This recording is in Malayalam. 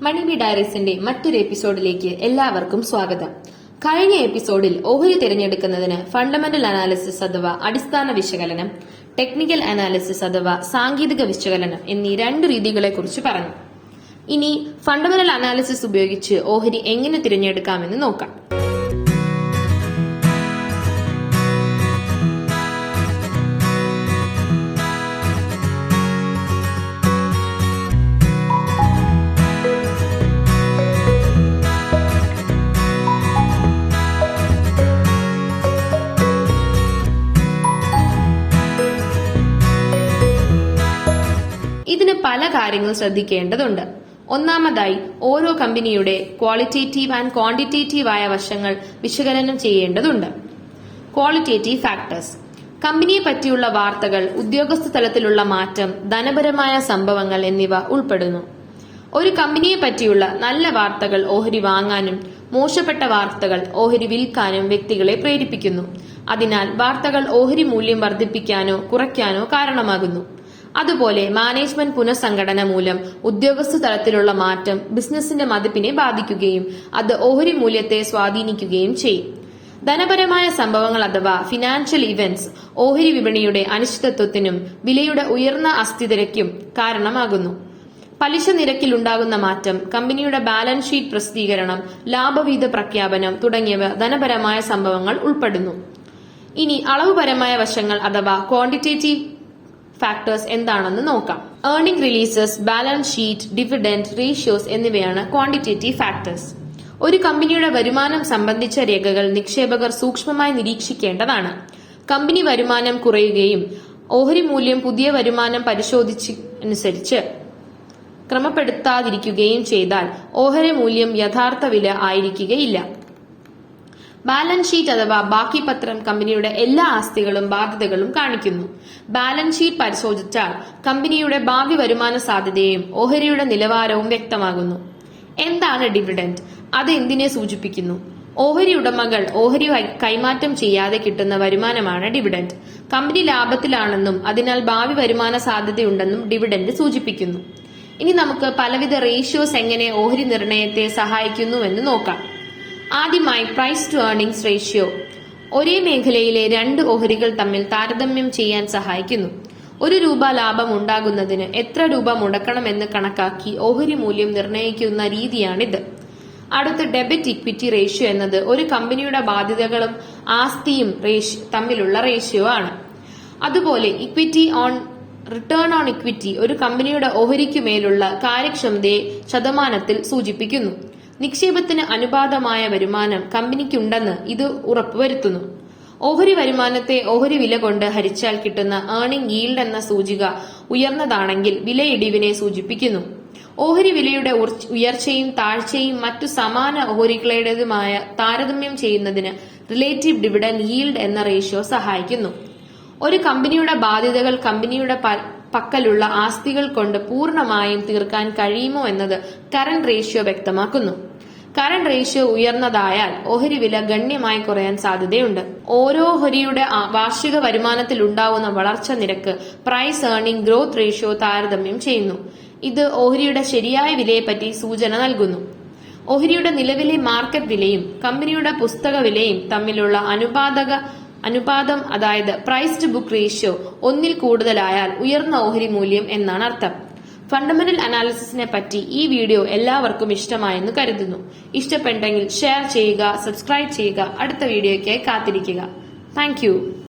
MoneyBEE-Diariesന്റെ മറ്റൊരു എപ്പിസോഡിലേക്ക് എല്ലാവർക്കും സ്വാഗതം. കഴിഞ്ഞ എപ്പിസോഡിൽ ഓഹരി തിരഞ്ഞെടുക്കുന്നതിന് ഫണ്ടമെന്റൽ അനാലിസിസ് അഥവാ അടിസ്ഥാന വിശകലനം, ടെക്നിക്കൽ അനാലിസിസ് അഥവാ സാങ്കേതിക വിശകലനം എന്നീ രണ്ട് രീതികളെ കുറിച്ച് പറഞ്ഞു. ഇനി ഫണ്ടമെന്റൽ അനാലിസിസ് ഉപയോഗിച്ച് ഓഹരി എങ്ങനെ തിരഞ്ഞെടുക്കാമെന്ന് നോക്കാം. ഇതിന് പല കാര്യങ്ങൾ ശ്രദ്ധിക്കേണ്ടതുണ്ട്. ഒന്നാമതായി, ഓരോ കമ്പനിയുടെ ക്വാളിറ്റേറ്റീവ് ആൻഡ് ക്വാണ്ടിറ്റേറ്റീവ് ആയ വശങ്ങൾ വിശകലനം ചെയ്യേണ്ടതുണ്ട്. ക്വാളിറ്റേറ്റീവ് ഫാക്ടേഴ്സ്: കമ്പനിയെ പറ്റിയുള്ള വാർത്തകൾ, ഉദ്യോഗസ്ഥ തലത്തിലുള്ള മാറ്റം, ധനപരമായ സംഭവങ്ങൾ എന്നിവ ഉൾപ്പെടുന്നു. ഒരു കമ്പനിയെ പറ്റിയുള്ള നല്ല വാർത്തകൾ ഓഹരി വാങ്ങാനും മോശപ്പെട്ട വാർത്തകൾ ഓഹരി വിൽക്കാനും വ്യക്തികളെ പ്രേരിപ്പിക്കുന്നു. അതിനാൽ വാർത്തകൾ ഓഹരി മൂല്യം വർദ്ധിപ്പിക്കാനോ കുറയ്ക്കാനോ കാരണമാകുന്നു. അതുപോലെ മാനേജ്മെന്റ് പുനഃസംഘടന മൂലം ഉദ്യോഗസ്ഥ തലത്തിലുള്ള മാറ്റം ബിസിനസിന്റെ മതിപ്പിനെ ബാധിക്കുകയും അത് ഓഹരി മൂല്യത്തെ സ്വാധീനിക്കുകയും ചെയ്യും. ധനപരമായ സംഭവങ്ങൾ അഥവാ ഫിനാൻഷ്യൽ ഇവന്റ്സ് ഓഹരി വിപണിയുടെ അനിശ്ചിതത്വത്തിനും വിലയുടെ ഉയർന്ന അസ്ഥിരതയ്ക്കും കാരണമാകുന്നു. പലിശ നിരക്കിൽ ഉണ്ടാകുന്ന മാറ്റം, കമ്പനിയുടെ ബാലൻസ് ഷീറ്റ് പ്രസിദ്ധീകരണം, ലാഭവിഹിത പ്രഖ്യാപനം തുടങ്ങിയവ ധനപരമായ സംഭവങ്ങൾ ഉൾപ്പെടുന്നു. ഇനി അളവുപരമായ വശങ്ങൾ അഥവാ ക്വാണ്ടിറ്റേറ്റീവ് ഫാക്ടേഴ്സ് എന്താണെന്ന് നോക്കാം. Earning releases, balance sheet, dividend, ratios എന്നിവയാണ് ക്വാണ്ടിറ്റേറ്റീവ് ഫാക്ടേഴ്സ്. ഒരു കമ്പനിയുടെ വരുമാനം സംബന്ധിച്ച രേഖകൾ നിക്ഷേപകർ സൂക്ഷ്മമായി നിരീക്ഷിക്കേണ്ടതാണ്. കമ്പനി വരുമാനം കുറയുകയും ഓഹരി മൂല്യം പുതിയ വരുമാനം പരിശോധിച്ചനുസരിച്ച് ക്രമപ്പെടുത്താതിരിക്കുകയും ചെയ്താൽ ഓഹരി മൂല്യം യഥാർത്ഥ വില ആയിരിക്കുകയില്ല. ബാലൻസ് ഷീറ്റ് അഥവാ ബാക്കി പത്രം കമ്പനിയുടെ എല്ലാ ആസ്തികളും ബാധ്യതകളും കാണിക്കുന്നു. ബാലൻസ് ഷീറ്റ് പരിശോധിച്ചാൽ കമ്പനിയുടെ ഭാവി വരുമാന സാധ്യതയും ഓഹരിയുടെ നിലവാരവും വ്യക്തമാകുന്നു. എന്താണ് ഡിവിഡന്റ്? അത് എന്തിനെ സൂചിപ്പിക്കുന്നു? ഓഹരി ഉടമകൾ ഓഹരി കൈമാറ്റം ചെയ്യാതെ കിട്ടുന്ന വരുമാനമാണ് ഡിവിഡന്റ്. കമ്പനി ലാഭത്തിലാണെന്നും അതിനാൽ ഭാവി വരുമാന സാധ്യതയുണ്ടെന്നും ഡിവിഡന്റ് സൂചിപ്പിക്കുന്നു. ഇനി നമുക്ക് പലവിധ റേഷ്യോസ് എങ്ങനെ ഓഹരി നിർണയത്തെ സഹായിക്കുന്നുവെന്ന് നോക്കാം. ആദ്യമായി പ്രൈസ് ടു ഏർണിംഗ്സ് റേഷ്യോ ഒരേ മേഖലയിലെ രണ്ട് ഓഹരികൾ തമ്മിൽ താരതമ്യം ചെയ്യാൻ സഹായിക്കുന്നു. ₹1 ലാഭം ഉണ്ടാകുന്നതിന് എത്ര രൂപ മുടക്കണമെന്ന് കണക്കാക്കി ഓഹരി മൂല്യം നിർണ്ണയിക്കുന്ന രീതിയാണിത്. അടുത്ത ഡെബിറ്റ് ഇക്വിറ്റി റേഷ്യോ എന്നത് ഒരു കമ്പനിയുടെ ബാധ്യതകളും ആസ്തിയും തമ്മിലുള്ള റേഷ്യോ ആണ്. അതുപോലെ equity on return on equity ഒരു കമ്പനിയുടെ ഓഹരിക്കു മേലുള്ള കാര്യക്ഷമതയെ ശതമാനത്തിൽ സൂചിപ്പിക്കുന്നു. നിക്ഷേപത്തിന് അനുപാതമായ വരുമാനം കമ്പനിക്കുണ്ടെന്ന് ഇത് ഉറപ്പുവരുത്തുന്നു. ഓഹരി വരുമാനത്തെ ഓഹരി വില കൊണ്ട് ഹരിച്ചാൽ കിട്ടുന്ന ഏർണിംഗ് ഈൽഡ് എന്ന സൂചിക ഉയർന്നതാണെങ്കിൽ വിലയിടിവിനെ സൂചിപ്പിക്കുന്നു. ഓഹരി വിലയുടെ ഉയർച്ചയും താഴ്ചയും മറ്റു സമാന ഓഹരികളുടേതുമായ താരതമ്യം ചെയ്യുന്നതിന് റിലേറ്റീവ് ഡിവിഡന്റ് ഈൽഡ് എന്ന റേഷ്യോ സഹായിക്കുന്നു. ഒരു കമ്പനിയുടെ ബാധ്യതകൾ കമ്പനിയുടെ പക്കലുള്ള ആസ്തികൾ കൊണ്ട് പൂർണ്ണമായും തീർക്കാൻ കഴിയുമോ എന്നത് കറന്റ് റേഷ്യോ വ്യക്തമാക്കുന്നു. കറന്റ് റേഷ്യോ ഉയർന്നതായാൽ ഓഹരി വില ഗണ്യമായി കുറയാൻ സാധ്യതയുണ്ട്. ഓരോ ഓഹരിയുടെ വാർഷിക വരുമാനത്തിൽ ഉണ്ടാവുന്ന വളർച്ച നിരക്ക് പ്രൈസ് ഏർണിംഗ് ഗ്രോത്ത് റേഷ്യോ താരതമ്യം ചെയ്യുന്നു. ഇത് ഓഹരിയുടെ ശരിയായ വിലയെപ്പറ്റി സൂചന നൽകുന്നു. ഓഹരിയുടെ നിലവിലെ മാർക്കറ്റ് വിലയും കമ്പനിയുടെ പുസ്തക വിലയും തമ്മിലുള്ള അനുപാതം അതായത് പ്രൈസ് ടു ബുക്ക് റേഷ്യോ 1ൽ കൂടുതലായാൽ ഉയർന്ന ഓഹരി മൂല്യം എന്നാണ് അർത്ഥം. ഫണ്ടമെന്റൽ അനാലിസിസിനെ പറ്റി ഈ വീഡിയോ എല്ലാവർക്കും ഇഷ്ടമായെന്ന് കരുതുന്നു. ഇഷ്ടപ്പെട്ടെങ്കിൽ ഷെയർ ചെയ്യുക, സബ്സ്ക്രൈബ് ചെയ്യുക. അടുത്ത വീഡിയോയ്ക്കായി കാത്തിരിക്കുക. താങ്ക്